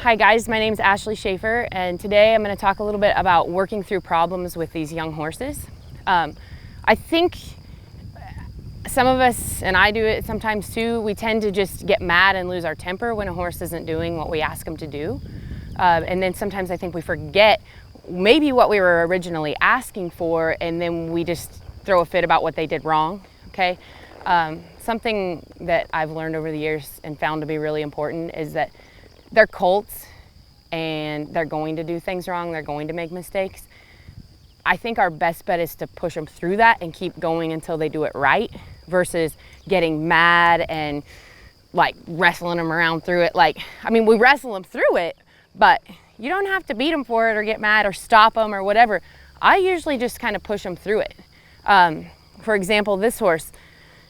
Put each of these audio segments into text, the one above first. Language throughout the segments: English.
Hi guys, my name is Schafer, and today I'm going to talk a little bit about working through problems with these young horses. I think some of us, and I do it sometimes too, we tend to just get mad and lose our temper when a horse isn't doing what we ask him to do. And then sometimes I think we forget maybe what we were originally asking for, and then we just throw a fit about what they did wrong, okay? Something that I've learned over the years and found to be really important is that they're colts and they're going to do things wrong, they're going to make mistakes. I think our best bet is to push them through that and keep going until they do it right, versus getting mad and like wrestling them around through it. We wrestle them through it, but you don't have to beat them for it or get mad or stop them or whatever. I usually just kind of push them through it. For example, this horse,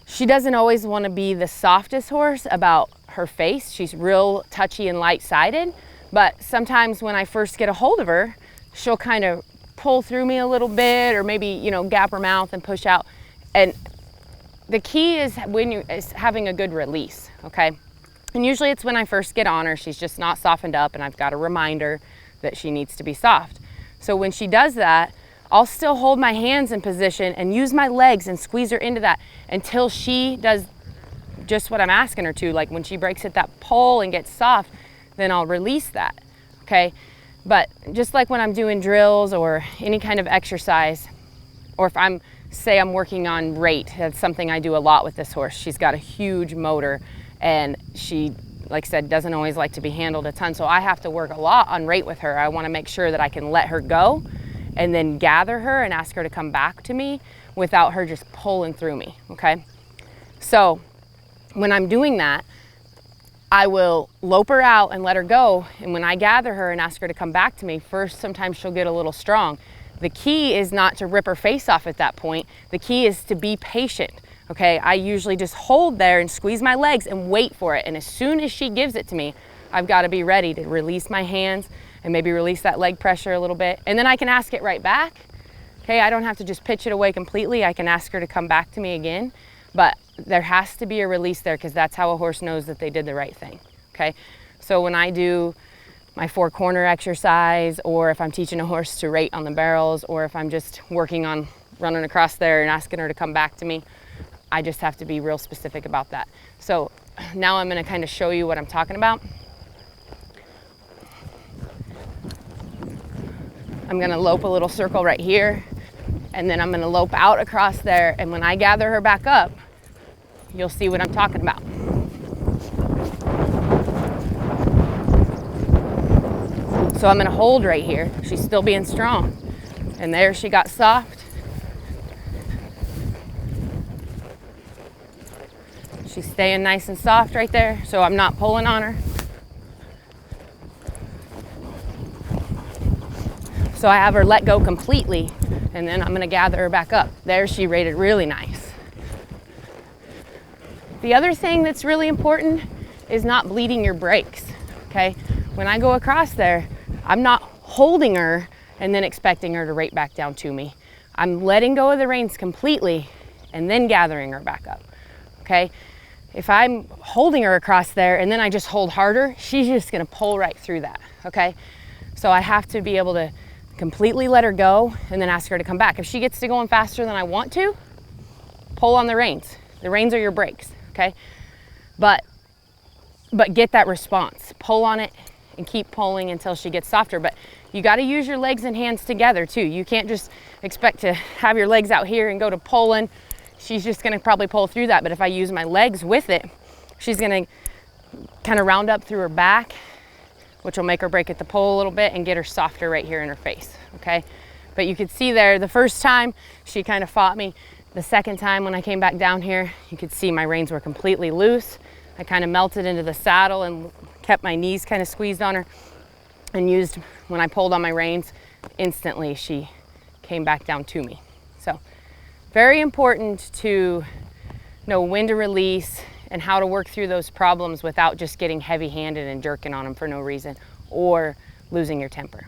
she doesn't always want to be the softest horse about her face. She's real touchy and light-sided, but sometimes when I first get a hold of her, she'll kind of pull through me a little bit, or maybe, gap her mouth and push out. And the key is is having a good release, okay? And usually it's when I first get on her, she's just not softened up, and I've got to remind her that she needs to be soft. So when she does that, I'll still hold my hands in position and use my legs and squeeze her into that until she does just what I'm asking her to. Like when she breaks at that pole and gets soft, then I'll release that, okay? But just like when I'm doing drills or any kind of exercise, or if I'm working on rate, that's something I do a lot with this horse. She's got a huge motor, and she, like I said, doesn't always like to be handled a ton, so I have to work a lot on rate with her. I want to make sure that I can let her go and then gather her and ask her to come back to me without her just pulling through me, okay? So when I'm doing that, I will lope her out and let her go, and when I gather her and ask her to come back to me, first sometimes she'll get a little strong. The key is not to rip her face off at that point. The key is to be patient, okay? I usually just hold there and squeeze my legs and wait for it, and as soon as she gives it to me, I've got to be ready to release my hands and maybe release that leg pressure a little bit, and then I can ask it right back, okay? I don't have to just pitch it away completely. I can ask her to come back to me again, but there has to be a release there, because that's how a horse knows that they did the right thing, okay? So when I do my 4-corner exercise, or if I'm teaching a horse to rate on the barrels, or if I'm just working on running across there and asking her to come back to me, I just have to be real specific about that. So now I'm going to kind of show you what I'm talking about. I'm going to lope a little circle right here, and then I'm going to lope out across there, and when I gather her back up, you'll see what I'm talking about. So I'm going to hold right here. She's still being strong, and there she got soft. She's staying nice and soft right there, so I'm not pulling on her. So I have her let go completely, and then I'm going to gather her back up. There she rated really nice. The other thing that's really important is not bleeding your brakes, okay? When I go across there, I'm not holding her and then expecting her to rate back down to me. I'm letting go of the reins completely and then gathering her back up, okay? If I'm holding her across there and then I just hold harder, she's just gonna pull right through that, okay? So I have to be able to completely let her go and then ask her to come back. If she gets to going faster than I want to, pull on the reins. The reins are your brakes, okay? But get that response. Pull on it and keep pulling until she gets softer. But you got to use your legs and hands together too. You can't just expect to have your legs out here and go to pulling. She's just going to probably pull through that. But if I use my legs with it, she's going to kind of round up through her back, which will make her break at the pole a little bit and get her softer right here in her face, okay? But you could see there, the first time she kind of fought me. The second time when I came back down here, you could see my reins were completely loose. I kind of melted into the saddle and kept my knees kind of squeezed on her, and used, when I pulled on my reins, instantly she came back down to me. So very important to know when to release and how to work through those problems without just getting heavy-handed and jerking on them for no reason or losing your temper.